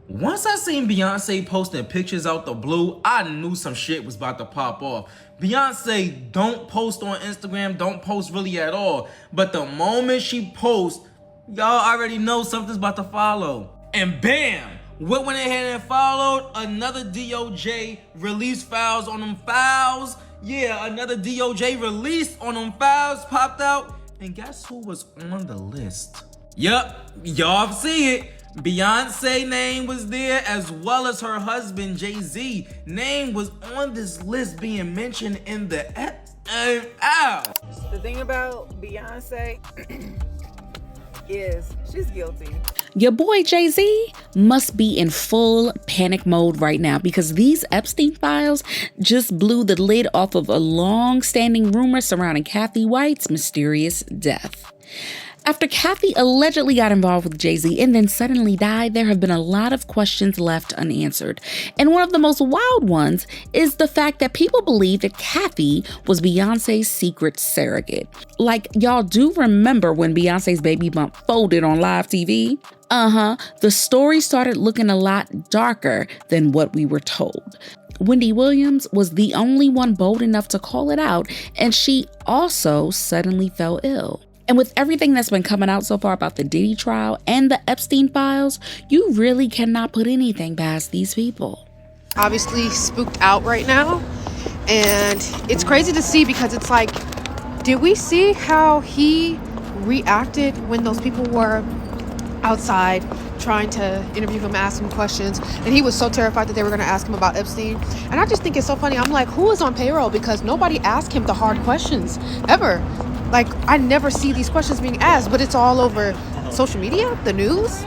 Once I seen Beyonce posting pictures out the blue, I knew some shit was about to pop off. Beyonce don't post on Instagram, don't post really at all. But the moment she posts, y'all already know something's about to follow. And bam! What went ahead and followed? Another DOJ release files on them files. Yeah, another DOJ release on them files popped out. And guess who was on the list? Yup, y'all see it. Beyonce name was there, as well as her husband Jay-Z name was on this list being mentioned in the The thing about Beyonce is she's guilty. Your boy Jay-Z must be in full panic mode right now because these Epstein Files just blew the lid off of a long-standing rumor surrounding Cathy White's mysterious death. After Cathy allegedly got involved with Jay-Z and then suddenly died, there have been a lot of questions left unanswered. And one of the most wild ones is the fact that people believe that Cathy was Beyonce's secret surrogate. Like, y'all do remember when Beyonce's baby bump folded on live TV? The story started looking a lot darker than what we were told. Wendy Williams was the only one bold enough to call it out, and she also suddenly fell ill. And with everything that's been coming out so far about the Diddy trial and the Epstein Files, you really cannot put anything past these people. Obviously spooked out right now, and it's crazy to see because it's like, did we see how he reacted when those people were outside trying to interview him, ask him questions, and he was so terrified that they were going to ask him about Epstein? And I just think it's so funny. I'm like, who is on payroll? Because nobody asked him the hard questions ever. Like, I never see these questions being asked, but it's all over social media, the news.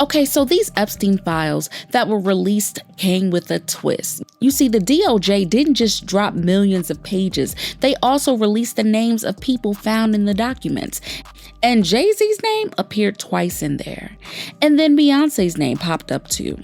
Okay, so these Epstein Files that were released came with a twist. You see, the DOJ didn't just drop millions of pages. They also released the names of people found in the documents. And Jay-Z's name appeared twice in there. And then Beyonce's name popped up too.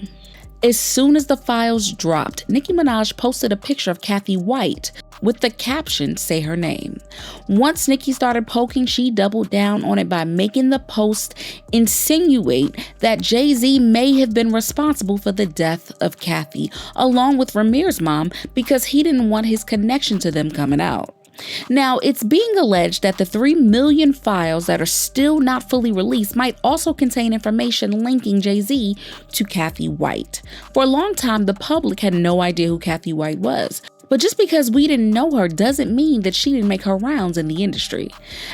As soon as the files dropped, Nicki Minaj posted a picture of Cathy White with the caption, "Say her name." Once Nicki started poking, she doubled down on it by making the post insinuate that Jay-Z may have been responsible for the death of Cathy, along with Ramir's mom, because he didn't want his connection to them coming out. Now, it's being alleged that the 3 million files that are still not fully released might also contain information linking Jay-Z to Cathy White. For a long time, the public had no idea who Cathy White was. But just because we didn't know her doesn't mean that she didn't make her rounds in the industry.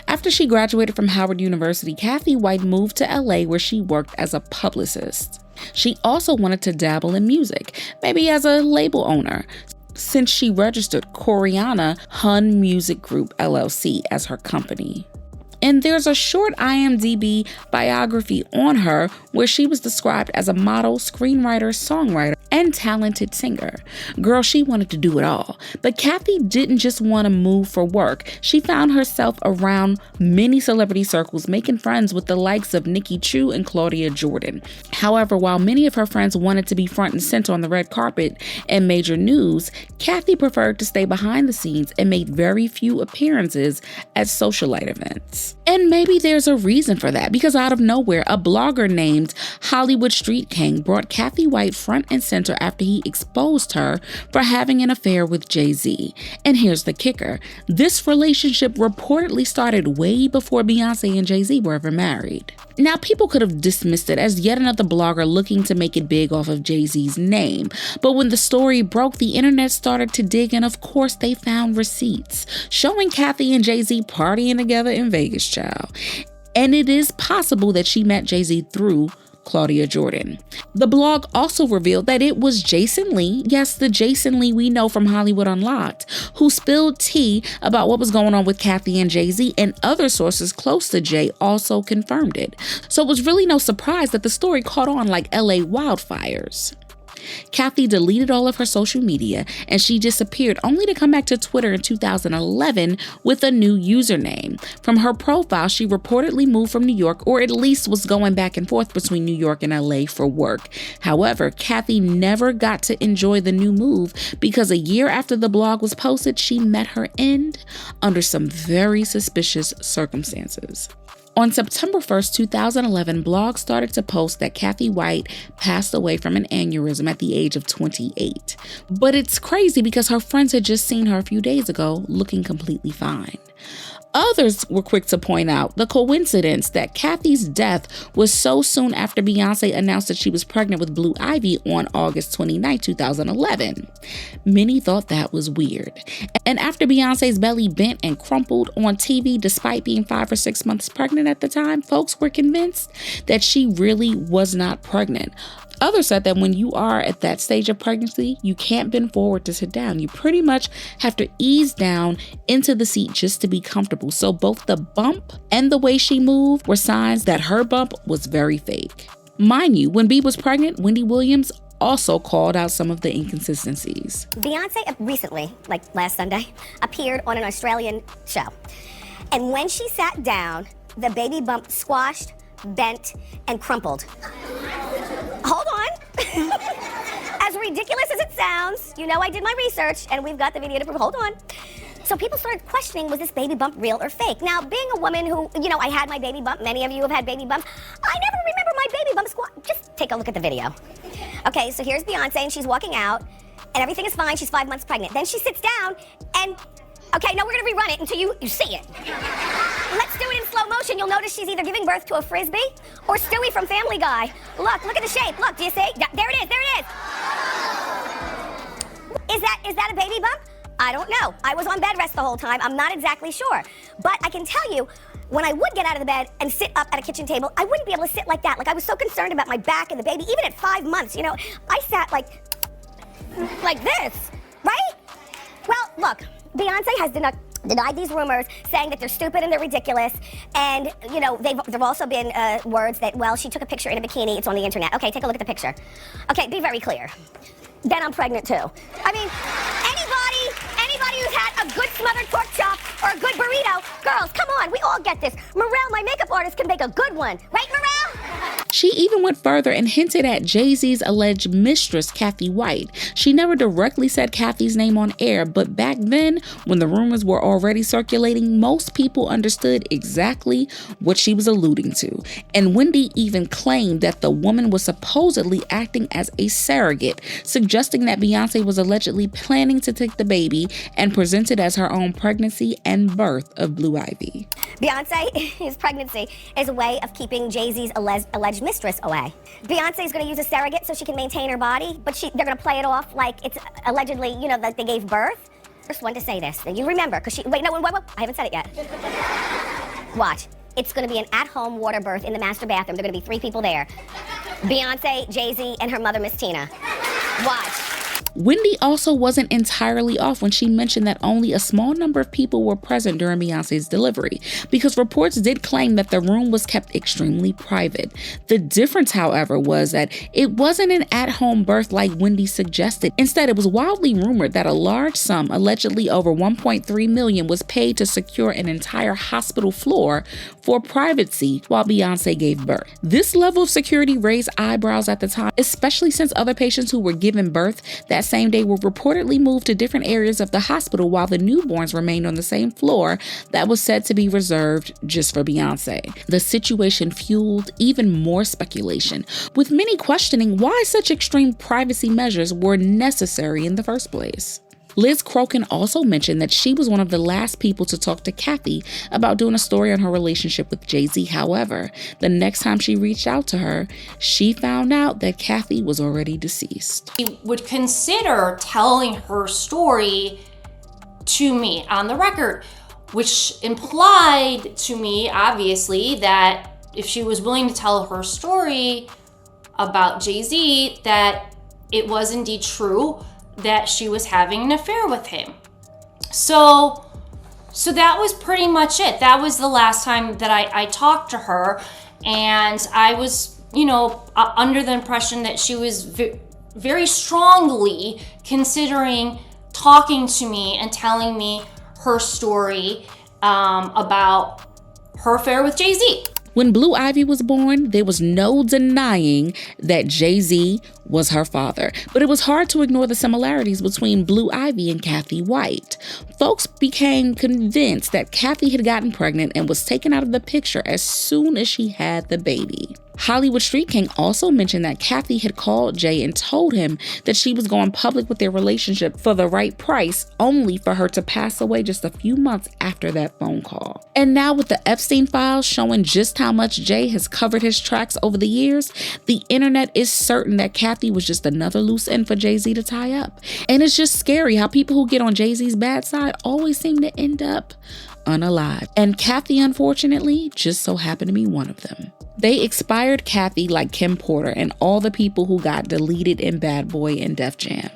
After she graduated from Howard University, Cathy White moved to LA where she worked as a publicist. She also wanted to dabble in music, maybe as a label owner, since she registered Coriana Hun Music Group LLC as her company. And there's a short IMDb biography on her where she was described as a model, screenwriter, songwriter, and talented singer. Girl, she wanted to do it all. But Cathy didn't just want to move for work. She found herself around many celebrity circles, making friends with the likes of Nicki Chu and Claudia Jordan. However, while many of her friends wanted to be front and center on the red carpet and major news, Cathy preferred to stay behind the scenes and made very few appearances at socialite events. And maybe there's a reason for that, because out of nowhere, a blogger named Hollywood Street King brought Cathy White front and center after he exposed her for having an affair with Jay-Z. And here's the kicker. This relationship reportedly started way before Beyonce and Jay-Z were ever married. Now, people could have dismissed it as yet another blogger looking to make it big off of Jay-Z's name. But when the story broke, the internet started to dig, and of course they found receipts showing Cathy and Jay-Z partying together in Vegas, child. And it is possible that she met Jay-Z through Claudia Jordan. The blog also revealed that it was Jason Lee, yes, the Jason Lee we know from Hollywood Unlocked, who spilled tea about what was going on with Cathy and Jay-Z, and other sources close to Jay also confirmed it. So it was really no surprise that the story caught on like LA wildfires. Cathy deleted all of her social media and she disappeared, only to come back to Twitter in 2011 with a new username. From her profile, she reportedly moved from New York, or at least was going back and forth between New York and LA for work. However, Cathy never got to enjoy the new move because a year after the blog was posted, she met her end under some very suspicious circumstances. On September 1st, 2011, blogs started to post that Cathy White passed away from an aneurysm at the age of 28. But it's crazy because her friends had just seen her a few days ago looking completely fine. Others were quick to point out the coincidence that Cathy's death was so soon after Beyoncé announced that she was pregnant with Blue Ivy on August 29, 2011. Many thought that was weird. And after Beyoncé's belly bent and crumpled on TV despite being 5 or 6 months pregnant at the time, folks were convinced that she really was not pregnant. Others said that when you are at that stage of pregnancy, you can't bend forward to sit down. You pretty much have to ease down into the seat just to be comfortable. So both the bump and the way she moved were signs that her bump was very fake. Mind you, when Bey was pregnant, Wendy Williams also called out some of the inconsistencies. Beyonce recently, like last Sunday, appeared on an Australian show. And when she sat down, the baby bump squashed, bent, and crumpled. Hold on. As ridiculous as it sounds, you know I did my research and we've got the video to prove. Hold on. So people started questioning, was this baby bump real or fake? Now, being a woman who, I had my baby bump, many of you have had baby bumps, I never remember my baby bump Just take a look at the video. Okay, so here's Beyonce and she's walking out and everything is fine. She's 5 months pregnant. Then she sits down and, okay, no, we're gonna rerun it until you see it. Let's do it in slow motion. You'll notice she's either giving birth to a Frisbee or Stewie from Family Guy. Look at the shape. Look, do you see? There it is, there it is. Is that a baby bump? I don't know. I was on bed rest the whole time. I'm not exactly sure. But I can tell you, when I would get out of the bed and sit up at a kitchen table, I wouldn't be able to sit like that. Like I was so concerned about my back and the baby, even at 5 months, I sat like this, right? Well, look, Beyonce has denied these rumors, saying that they're stupid and they're ridiculous. And, there've also been words that, well, she took a picture in a bikini, it's on the internet. Okay, take a look at the picture. Okay, be very clear. Then I'm pregnant too. I mean, anybody who's had a good smothered pork chop or a good burrito, girls, come on, we all get this. Morel, my makeup artist, can make a good one. Right, Morel? She even went further and hinted at Jay-Z's alleged mistress, Cathy White. She never directly said Cathy's name on air, but back then, when the rumors were already circulating, most people understood exactly what she was alluding to. And Wendy even claimed that the woman was supposedly acting as a surrogate, suggesting that Beyoncé was allegedly planning to take the baby and present it as her own pregnancy and birth of Blue Ivy. Beyonce's pregnancy is a way of keeping Jay-Z's alleged mistress away. Beyonce is going to use a surrogate so she can maintain her body, but they're going to play it off like it's allegedly, that they gave birth. First one to say this, and you remember, because wait, I haven't said it yet. Watch. It's going to be an at-home water birth in the master bathroom. There are going to be 3 people there. Beyonce, Jay-Z, and her mother, Miss Tina. Watch. Wendy also wasn't entirely off when she mentioned that only a small number of people were present during Beyoncé's delivery, because reports did claim that the room was kept extremely private. The difference, however, was that it wasn't an at-home birth like Wendy suggested. Instead, it was wildly rumored that a large sum, allegedly over $1.3 million, was paid to secure an entire hospital floor for privacy while Beyoncé gave birth. This level of security raised eyebrows at the time, especially since other patients who were given birth that same day were reportedly moved to different areas of the hospital while the newborns remained on the same floor that was said to be reserved just for Beyoncé. The situation fueled even more speculation, with many questioning why such extreme privacy measures were necessary in the first place. Liz Crokin also mentioned that she was one of the last people to talk to Cathy about doing a story on her relationship with Jay-Z. However, the next time she reached out to her, she found out that Cathy was already deceased. She would consider telling her story to me on the record, which implied to me, obviously, that if she was willing to tell her story about Jay-Z, that it was indeed true that she was having an affair with him. So that was pretty much it. That was the last time that I talked to her, and I was, under the impression that she was very strongly considering talking to me and telling me her story about her affair with Jay-Z. When Blue Ivy was born, there was no denying that Jay-Z was her father, but it was hard to ignore the similarities between Blue Ivy and Cathy White. Folks became convinced that Cathy had gotten pregnant and was taken out of the picture as soon as she had the baby. Hollywood Street King also mentioned that Cathy had called Jay and told him that she was going public with their relationship for the right price, only for her to pass away just a few months after that phone call. And now with the Epstein Files showing just how much Jay has covered his tracks over the years, the internet is certain that Cathy was just another loose end for Jay-Z to tie up. And it's just scary how people who get on Jay-Z's bad side always seem to end up unalive. And Cathy, unfortunately, just so happened to be one of them. They expired Cathy like Kim Porter and all the people who got deleted in Bad Boy and Def Jam.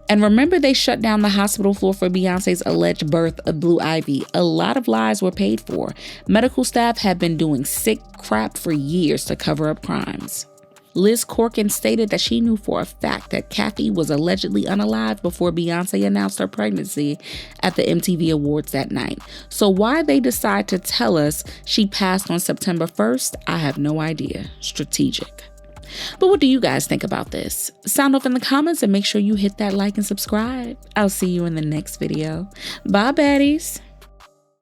And remember, they shut down the hospital floor for Beyonce's alleged birth of Blue Ivy. A lot of lies were paid for. Medical staff have been doing sick crap for years to cover up crimes. Liz Corkin stated that she knew for a fact that Cathy was allegedly unalive before Beyonce announced her pregnancy at the MTV Awards that night. So why they decide to tell us she passed on September 1st, I have no idea. Strategic. But what do you guys think about this? Sound off in the comments and make sure you hit that like and subscribe. I'll see you in the next video. Bye, baddies.